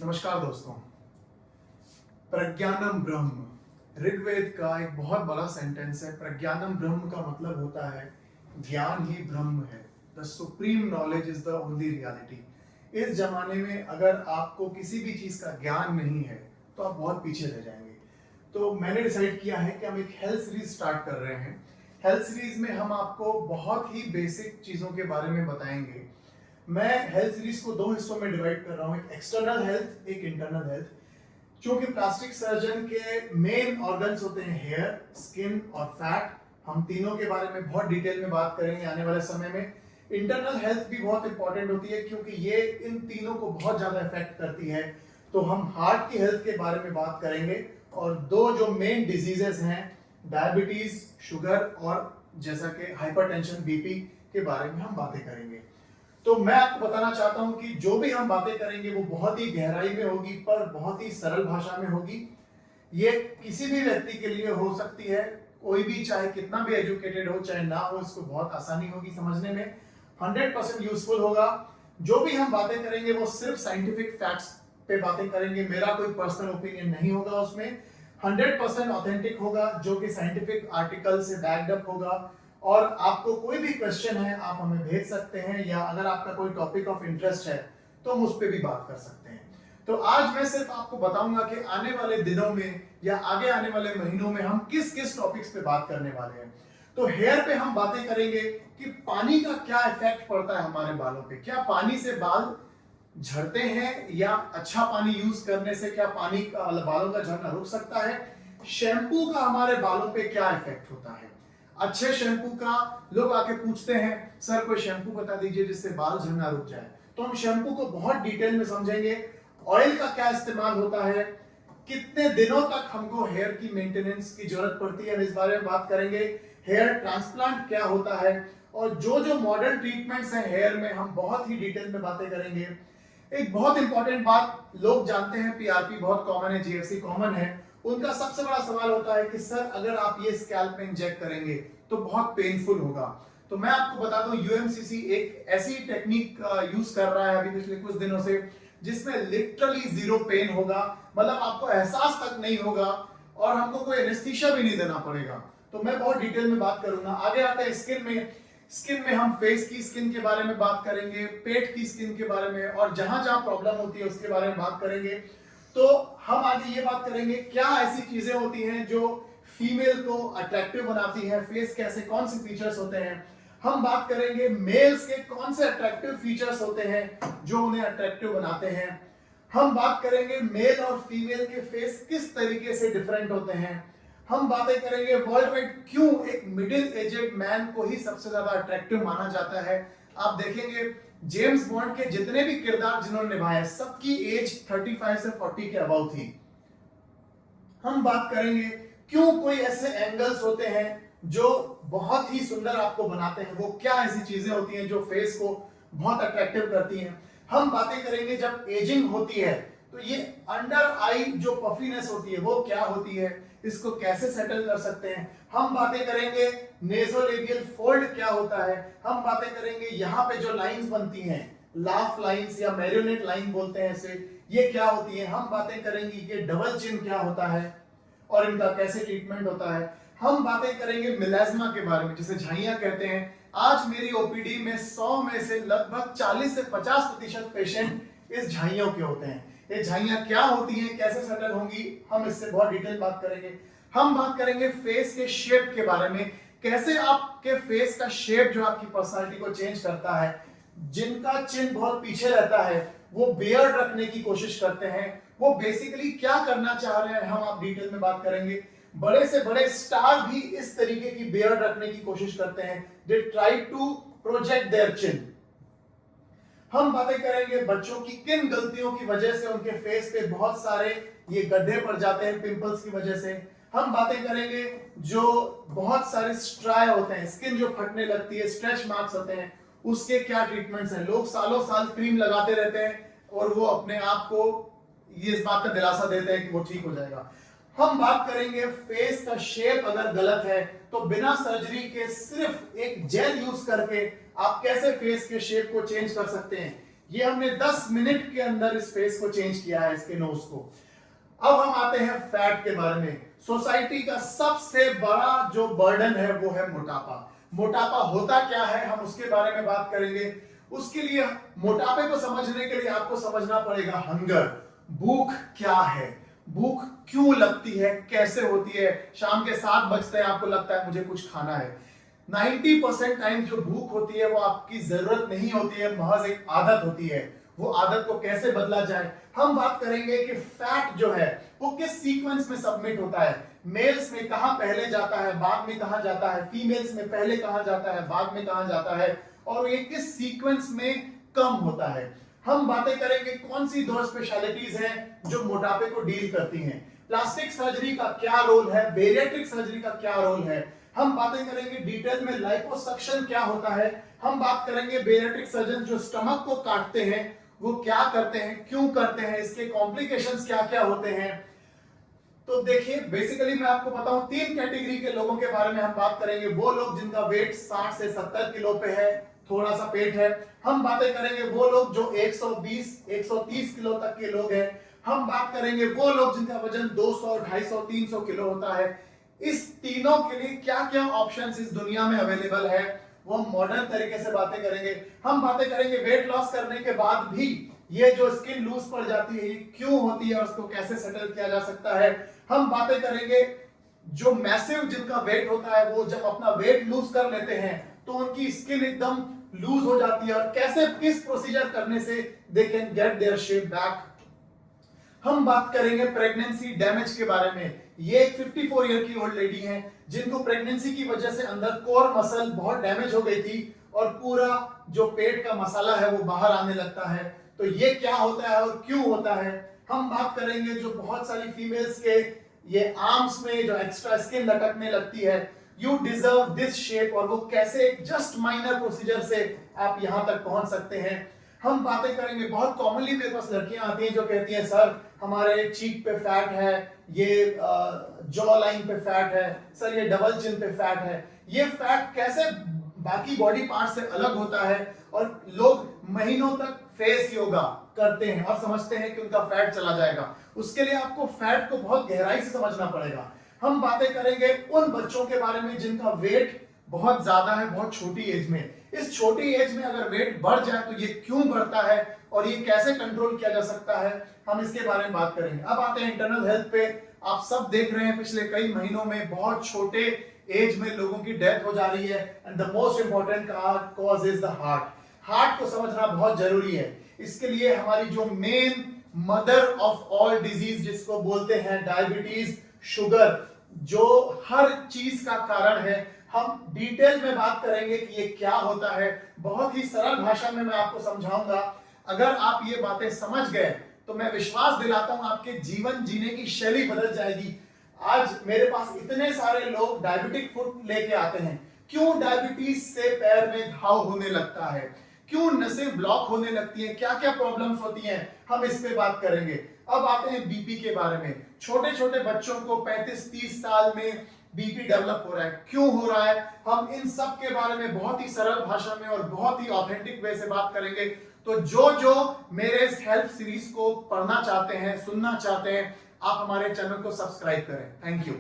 नमस्कार दोस्तों। प्रज्ञानम ब्रह्म ऋग्वेद का एक बहुत बड़ा सेंटेंस है। प्रज्ञानम ब्रह्म का मतलब होता है ज्ञान ही ब्रह्म है। The supreme knowledge is the only reality. इस जमाने में अगर आपको किसी भी चीज का ज्ञान नहीं है तो आप बहुत पीछे रह जाएंगे। तो मैंने डिसाइड किया है कि हम एक हेल्थ सीरीज स्टार्ट कर रहे हैं। हेल्थ सीरीज में हम आपको बहुत ही बेसिक चीजों के बारे में बताएंगे। मैं हेल्थ सीरीज को दो हिस्सों में डिवाइड कर रहा हूँ, एक एक्सटर्नल हेल्थ, एक इंटरनल हेल्थ। क्योंकि प्लास्टिक सर्जन के मेन ऑर्गन्स होते हैं हेयर, स्किन और फैट। हम तीनों के बारे में बहुत डिटेल में बात करेंगे आने वाले समय में। इंटरनल हेल्थ भी बहुत इंपॉर्टेंट होती है क्योंकि ये इन तीनों को बहुत ज्यादा इफेक्ट करती है। तो हम हार्ट की हेल्थ के बारे में बात करेंगे और दो जो मेन डिजीजेस हैं, डायबिटीज, शुगर और जैसा कि हाइपरटेंशन, बीपी के बारे में हम बातें करेंगे। तो मैं आपको बताना चाहता हूं कि जो भी हम बातें करेंगे वो बहुत ही गहराई में होगी, पर बहुत ही सरल भाषा में होगी। ये किसी भी व्यक्ति के लिए हो सकती है, कोई भी चाहे कितना भी एजुकेटेड हो चाहे ना हो, इसको बहुत आसानी होगी समझने में। 100% यूजफुल होगा। जो भी हम बातें करेंगे वो सिर्फ साइंटिफिक फैक्ट्स पे बातें करेंगे, मेरा कोई पर्सनल ओपिनियन नहीं होगा उसमें। 100% ऑथेंटिक होगा, जो कि साइंटिफिक आर्टिकल से बैक्ड अप होगा। और आपको कोई भी क्वेश्चन है आप हमें भेज सकते हैं, या अगर आपका कोई टॉपिक ऑफ इंटरेस्ट है तो हम उस पर भी बात कर सकते हैं। तो आज मैं सिर्फ आपको बताऊंगा कि आने वाले दिनों में या आगे आने वाले महीनों में हम किस किस टॉपिक्स पे बात करने वाले हैं। तो हेयर पे हम बातें करेंगे कि पानी का क्या इफेक्ट पड़ता है हमारे बालों पे। क्या पानी से बाल झड़ते हैं, या अच्छा पानी यूज करने से क्या पानी का बालों का झड़ना रुक सकता है। शैम्पू का हमारे बालों पे क्या इफेक्ट होता है। अच्छे शैम्पू का लोग आके पूछते हैं, सर कोई शैम्पू बता दीजिए जिससे बाल झड़ना रुक जाए। तो हम शैम्पू को बहुत डिटेल में समझेंगे। ऑयल का क्या इस्तेमाल होता है, कितने दिनों तक हमको हेयर की मेंटेनेंस की जरूरत पड़ती है, हम इस बारे में बात करेंगे। हेयर ट्रांसप्लांट क्या होता है, और जो जो मॉडर्न ट्रीटमेंट्स हैं हेयर में, हम बहुत ही डिटेल में बातें करेंगे। एक बहुत इंपॉर्टेंट बात, लोग जानते हैं पीआरपी बहुत कॉमन है, जीएफसी कॉमन है। उनका सबसे बड़ा सवाल होता है कि सर अगर आप ये स्कैल्प में इंजेक्ट करेंगे तो बहुत पेनफुल होगा। तो मैं आपको बता दूं, यूएमसीसी एक ऐसी टेक्निक यूज कर रहा है अभी पिछले कुछ दिनों से, जिसमें लिटरली जीरो पेन होगा, मतलब आपको एहसास तक नहीं होगा और हमको कोई एनेस्थीसिया भी नहीं देना पड़ेगा। तो मैं बहुत डिटेल में बात करूंगा। आगे आते हैं स्किन में। स्किन में हम फेस की स्किन के बारे में बात करेंगे, पेट की स्किन के बारे में, और जहां जहां प्रॉब्लम होती है उसके बारे में बात करेंगे। तो हम आगे ये बात करेंगे क्या ऐसी चीजें होती हैं जो फीमेल को अट्रैक्टिव बनाती हैं, फेस के ऐसे कौन से फीचर्स होते हैं। हम बात करेंगे मेल्स के कौन से अट्रैक्टिव फीचर्स होते हैं जो उन्हें अट्रैक्टिव बनाते हैं। हम बात करेंगे मेल और फीमेल के फेस किस तरीके से डिफरेंट होते हैं। हम बातें करेंगे वर्ल्ड वाइड क्यों एक मिडिल एजेड मैन को ही सबसे ज्यादा अट्रैक्टिव माना जाता है। आप देखेंगे जेम्स बॉन्ड के जितने भी किरदार जिन्होंने निभाए, सबकी एज 35 से 40 के अबाउ थी। हम बात करेंगे क्यों कोई ऐसे एंगल्स होते हैं जो बहुत ही सुंदर आपको बनाते हैं, वो क्या ऐसी चीजें होती हैं जो फेस को बहुत अट्रैक्टिव करती हैं। हम बातें करेंगे जब एजिंग होती है तो ये अंडर आई जो पफीनेस होती है वो क्या होती है, इसको कैसे सेटल कर सकते हैं। हम बातें करेंगे नेसोलेबियल फोल्ड क्या होता है। हम बातें करेंगे यहाँ पे जो लाइंस बनती हैं, लाफ लाइंस या मैरियोनेट लाइन बोलते हैं इसे, ये क्या होती है। हम बातें करेंगे ये डबल चिन क्या होता है और इनका कैसे ट्रीटमेंट होता है। हम बातें करेंगे मिलेज्मा के बारे में, जिसे झाइयां कहते हैं। आज मेरी ओपीडी में 100 में से लगभग 40 से 50% पेशेंट इस झाइयों के होते हैं। ये झाइयां क्या होती हैं, कैसे सेटल होंगी, हम इससे बहुत डिटेल बात करेंगे। हम बात करेंगे फेस के शेप के बारे में, कैसे आपके फेस का शेप जो आपकी पर्सनालिटी को चेंज करता है। जिनका चिन बहुत पीछे रहता है वो बियर्ड रखने की कोशिश करते हैं, वो बेसिकली क्या करना चाह रहे हैं हम आप डिटेल में बात करेंगे। बड़े से बड़े स्टार भी इस तरीके की बियर्ड रखने की कोशिश करते हैं, they try to project their chin. हम बातें करेंगे बच्चों की किन गलतियों की वजह से उनके फेस पे बहुत सारे ये गड्ढे पड़ जाते हैं पिंपल्स की वजह से। हम बातें करेंगे जो बहुत सारे स्ट्राई होते हैं, स्किन जो फटने लगती है, स्ट्रेच मार्क्स होते हैं, उसके क्या ट्रीटमेंट्स हैं। लोग सालों साल क्रीम लगाते रहते हैं और वो अपने आप को ये इस बात का दिलासा देते हैं कि वो ठीक हो जाएगा। हम बात करेंगे फेस का शेप अगर गलत है तो बिना सर्जरी के सिर्फ एक जेल यूज करके आप कैसे फेस के शेप को चेंज कर सकते हैं। ये हमने 10 मिनट के अंदर इस फेस को चेंज किया है, इसके नोज को। अब हम आते हैं फैट के बारे में। सोसाइटी का सबसे बड़ा जो बर्डन है वो है मोटापा। मोटापा होता क्या है, हम उसके बारे में बात करेंगे। उसके लिए मोटापे को समझने के लिए आपको समझना पड़ेगा हंगर, भूख क्या है, भूख क्यों लगती है, कैसे होती है। शाम के 7 बजते हैं आपको लगता है मुझे कुछ खाना है। 90% टाइम जो भूख होती है वो आपकी जरूरत नहीं होती है, महज एक आदत होती है। वो आदत को कैसे बदला जाए, हम बात करेंगे कि फैट जो है वो किस सीक्वेंस में सबमिट होता है। मेल्स में कहां पहले जाता है, बाद में कहां जाता है, फीमेल्स में पहले कहां जाता है, बाद में कहां जाता है, और ये किस सीक्वेंस में कम होता है। हम बातें करेंगे कौन सी 2 स्पेशलिटीज हैं जो मोटापे को डील करती हैं। प्लास्टिक सर्जरी का क्या रोल है, बेरिएट्रिक सर्जरी का क्या रोल है। हम बातें करेंगे डिटेल में लाइपोसक्शन क्या होता है। हम बात करेंगे बेरिएट्रिक सर्जन जो स्टमक को काटते हैं वो क्या करते हैं, क्यों करते हैं, इसके कॉम्प्लिकेशंस क्या क्या होते हैं। तो देखिए बेसिकली मैं आपको बताऊं 3 कैटेगरी के लोगों के बारे में हम बात करेंगे। वो लोग जिनका वेट 60 से 70 किलो पे है, थोड़ा सा पेट है। हम बातें करेंगे वो लोग जो 120 130 किलो तक के लोग हैं। हम बात करेंगे वो लोग जिनका वजन 200 250 300 किलो होता है। इस तीनों के लिए क्या क्या ऑप्शंस इस दुनिया में अवेलेबल है वो हम मॉडर्न तरीके से बातें करेंगे। हम बातें करेंगे वेट लॉस करने के बाद भी ये जो स्किन लूज पड़ जाती है ये क्यों होती है और उसको कैसे सेटल किया जा सकता है। हम बातें करेंगे जो मैसिव जिनका वेट होता है वो जब अपना वेट लूज कर लेते हैं तो उनकी स्किन एकदम लूज हो जाती है और कैसे किस प्रोसीजर करने से they can get their shape back. हम बात करेंगे प्रेगनेंसी डैमेज के बारे में। ये एक 54 ईयर की ओल्ड लेडी हैं जिनको प्रेगनेंसी की वजह से अंदर कोर मसल बहुत डैमेज हो गई थी और पूरा जो पेट का मसाला है वो बाहर आने लगता है। तो ये क्या होता है और क्यों होता है। हम बात करेंगे जो बहुत सारी फीमेल्स के ये आर्म्स में जो एक्स्ट्रा स्किन लटकने लगती है, यू डिजर्व दिस शेप, और वो कैसे जस्ट माइनर प्रोसीजर से आप यहां तक पहुंच सकते हैं। हम बातें करेंगे बहुत कॉमनली मेरे पास लड़कियां आती हैं जो कहती हैं सर हमारे चीक पे फैट है, ये जॉ लाइन पे फैट है, सर ये डबल चिन पे फैट है। ये फैट कैसे बाकी बॉडी पार्ट से अलग होता है और लोग महीनों तक फेस योगा करते हैं और समझते हैं कि उनका फैट चला जाएगा। उसके लिए आपको फैट को बहुत गहराई से समझना पड़ेगा। हम बातें करेंगे उन बच्चों के बारे में जिनका वेट बहुत ज्यादा है बहुत छोटी एज में। इस छोटी एज में अगर वेट बढ़ जाए तो ये क्यों बढ़ता है और ये कैसे कंट्रोल किया जा सकता है, हम इसके बारे में बात करेंगे। अब आते हैं इंटरनल हेल्थ पे। आप सब देख रहे हैं पिछले कई महीनों में बहुत छोटे एज में लोगों की डेथ हो जा रही है and the most important cause is the heart. Heart को समझना बहुत जरूरी है। इसके लिए हमारी जो main mother of all disease जिसको बोलते हैं डायबिटीज, शुगर, जो हर चीज का कारण है, हम डिटेल में बात करेंगे कि ये क्या होता है। बहुत ही सरल भाषा में मैं आपको समझाऊंगा। अगर आप ये बातें समझ गए तो मैं विश्वास दिलाता हूं आपके जीवन जीने की शैली बदल जाएगी। आज मेरे पास इतने सारे लोग डायबिटिक फुट लेके आते हैं। क्यों डायबिटीज से पैर में घाव होने लगता है, क्यों नसें ब्लॉक होने लगती हैं, क्या क्या प्रॉब्लम्स होती हैं, हम इस पे बात करेंगे। अब आते हैं बीपी के बारे में। छोटे छोटे बच्चों को 35-30 साल में बीपी डेवलप हो रहा है, क्यों हो रहा है, हम इन सब के बारे में बहुत ही सरल भाषा में और बहुत ही ऑथेंटिक वे से बात करेंगे। तो जो मेरे इस हेल्थ सीरीज को पढ़ना चाहते हैं, सुनना चाहते हैं, आप हमारे चैनल को सब्सक्राइब करें। Thank you.